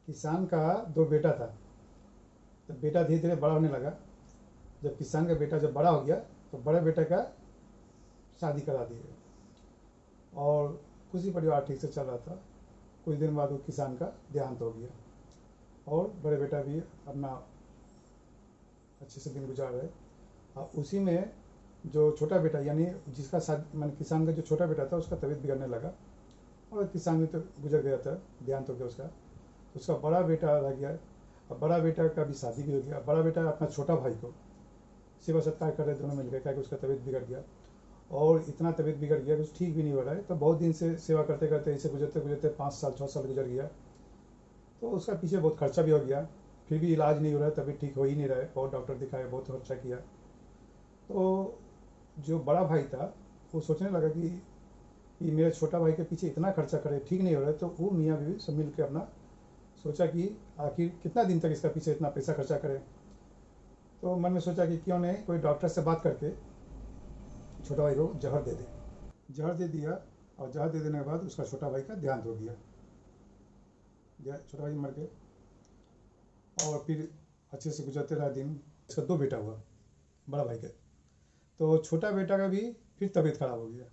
किसान का दो बेटा था। तो बेटा धीरे धीरे बड़ा होने लगा। जब किसान का बेटा जब बड़ा हो गया तो बड़े बेटे का शादी करा दिए और खुशी परिवार ठीक से चल रहा था। कुछ दिन बाद वो किसान का देहांत हो गया और बड़े बेटा भी अपना अच्छे से दिन गुजार रहे। और उसी में जो छोटा बेटा यानी जिसका शादी मान किसान का जो छोटा बेटा था उसका तबीयत बिगड़ने लगा और किसान भी तो गुजर गया था, देहांत हो गया उसका। उसका बड़ा बेटा रह गया। अब बड़ा बेटा का भी शादी भी हो गया। बड़ा बेटा अपना छोटा भाई को सेवा सत्कार कर रहे दोनों मिलकर, क्या कि उसका तबीयत बिगड़ गया और इतना तबीयत बिगड़ गया कि ठीक भी नहीं हो रहा है। तो बहुत दिन से सेवा करते करते इसे गुजरते गुजरते 5 साल 6 साल गुजर गया। तो उसका पीछे बहुत खर्चा भी हो गया, फिर भी इलाज नहीं हो रहा है, तबीयत ठीक हो ही नहीं रहा है। बहुत डॉक्टर दिखाए, बहुत खर्चा किया। तो जो बड़ा भाई था वो सोचने लगा कि मेरे छोटा भाई के पीछे इतना खर्चा करे, ठीक नहीं हो रहा है। तो वो मियाँ बीवी सब मिल के अपना सोचा कि आखिर कितना दिन तक इसका पीछे इतना पैसा खर्चा करें। तो मन में सोचा कि क्यों नहीं कोई डॉक्टर से बात करके छोटा भाई को जहर दे दे। जहर दे दिया और जहर दे देने के बाद उसका छोटा भाई का देहांत हो गया। छोटा भाई मर गए और फिर अच्छे से गुजरते रहा दिन। इसका दो बेटा हुआ बड़ा भाई का। तो छोटा बेटा का भी फिर तबीयत खराब हो गया।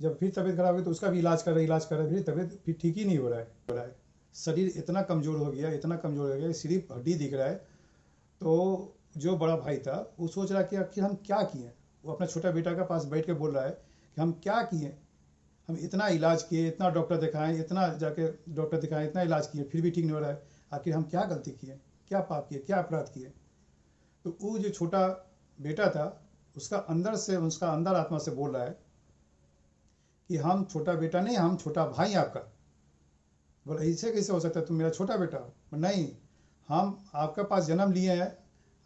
जब फिर तबीयत खराब हुई तो उसका भी इलाज कर रहे फिर तबीयत फिर ठीक ही नहीं हो रहा है। शरीर इतना कमज़ोर हो गया, इतना कमज़ोर हो गया, सिर्फ हड्डी दिख रहा है। तो जो बड़ा भाई था वो सोच रहा कि आखिर हम क्या किए। वो अपना छोटा बेटा के पास बैठ के बोल रहा है कि हम क्या किए, हम इतना इलाज किए, इतना डॉक्टर दिखाएं, इतना जाके डॉक्टर दिखाएं, इतना इलाज किए, फिर भी ठीक नहीं हो रहा है। आखिर हम क्या गलती किए, क्या पाप किए, क्या अपराध किए। तो वो जो छोटा बेटा था उसका अंदर आत्मा से बोल रहा है कि हम छोटा बेटा नहीं, हम छोटा भाई आपका। बोला ऐसे कैसे हो सकता है, तुम मेरा छोटा बेटा हो। नहीं, हम आपके पास जन्म लिए हैं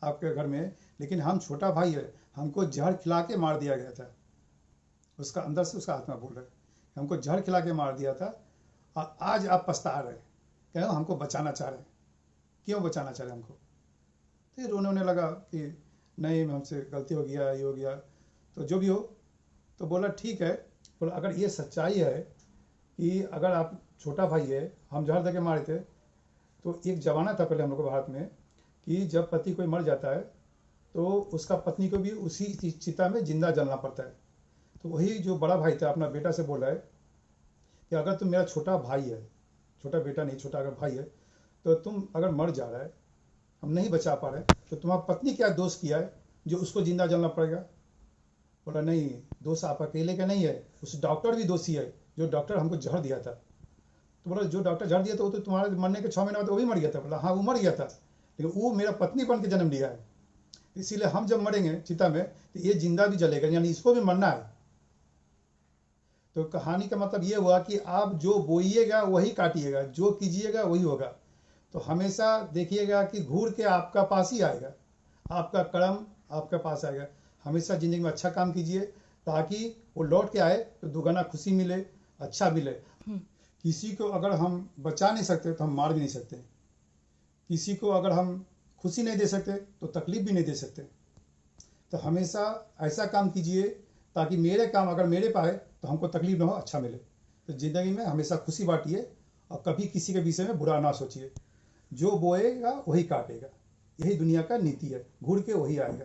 आपके घर में, लेकिन हम छोटा भाई है, हमको जहर खिला के मार दिया गया था। उसका अंदर से उसका आत्मा बोल रहा है हमको जहर खिला के मार दिया था और आज आप पछता रहे, कह हमको बचाना चाह रहे हैं। क्यों बचाना चाह रहे हमको। फिर रोने लगा कि नहीं हमसे गलती हो गया, ये हो गया। तो जो भी हो, तो बोला ठीक है। बोला अगर ये सच्चाई है कि अगर आप छोटा भाई है, हम जहर दे के मारे थे। तो एक जमाना था पहले हम लोग को भारत में कि जब पति कोई मर जाता है तो उसका पत्नी को भी उसी चिता में जिंदा जलना पड़ता है। तो वही जो बड़ा भाई था अपना बेटा से बोल रहा है कि अगर तुम मेरा छोटा भाई है, छोटा बेटा नहीं, छोटा अगर भाई है, तो तुम अगर मर जा रहा है, हम नहीं बचा पा रहे, तो तुम्हारा पत्नी क्या दोष किया है जो उसको जिंदा जलना पड़ेगा। बोला नहीं, दोष आप अकेले का नहीं है, उस डॉक्टर भी दोषी है जो डॉक्टर हमको जहर दिया था। तो बोला जो डॉक्टर जहर दिया था वो तो तुम्हारे मरने के 6 महीने बाद वो भी मर गया था। बोला हाँ वो मर गया था, लेकिन वो मेरा पत्नी बन के जन्म लिया है, इसीलिए हम जब मरेंगे चिता में तो ये जिंदा भी जलेगा, यानी इसको भी मरना है। तो कहानी का मतलब ये हुआ कि आप जो बोइएगा वही काटिएगा, जो कीजिएगा वही होगा। तो हमेशा देखिएगा कि घूर के आपका पास ही आएगा, आपका कर्म आपके पास आएगा। हमेशा ज़िंदगी में अच्छा काम कीजिए ताकि वो लौट के आए तो दुगना खुशी मिले, अच्छा मिले। किसी को अगर हम बचा नहीं सकते तो हम मार भी नहीं सकते। किसी को अगर हम खुशी नहीं दे सकते तो तकलीफ भी नहीं दे सकते। तो हमेशा ऐसा काम कीजिए ताकि मेरे काम अगर मेरे पाए तो हमको तकलीफ ना हो, अच्छा मिले। तो ज़िंदगी में हमेशा खुशी बांटिए और कभी किसी के विषय में बुरा ना सोचिए। जो बोएगा वही काटेगा, यही दुनिया का नीति है, घूर के वही आएगा।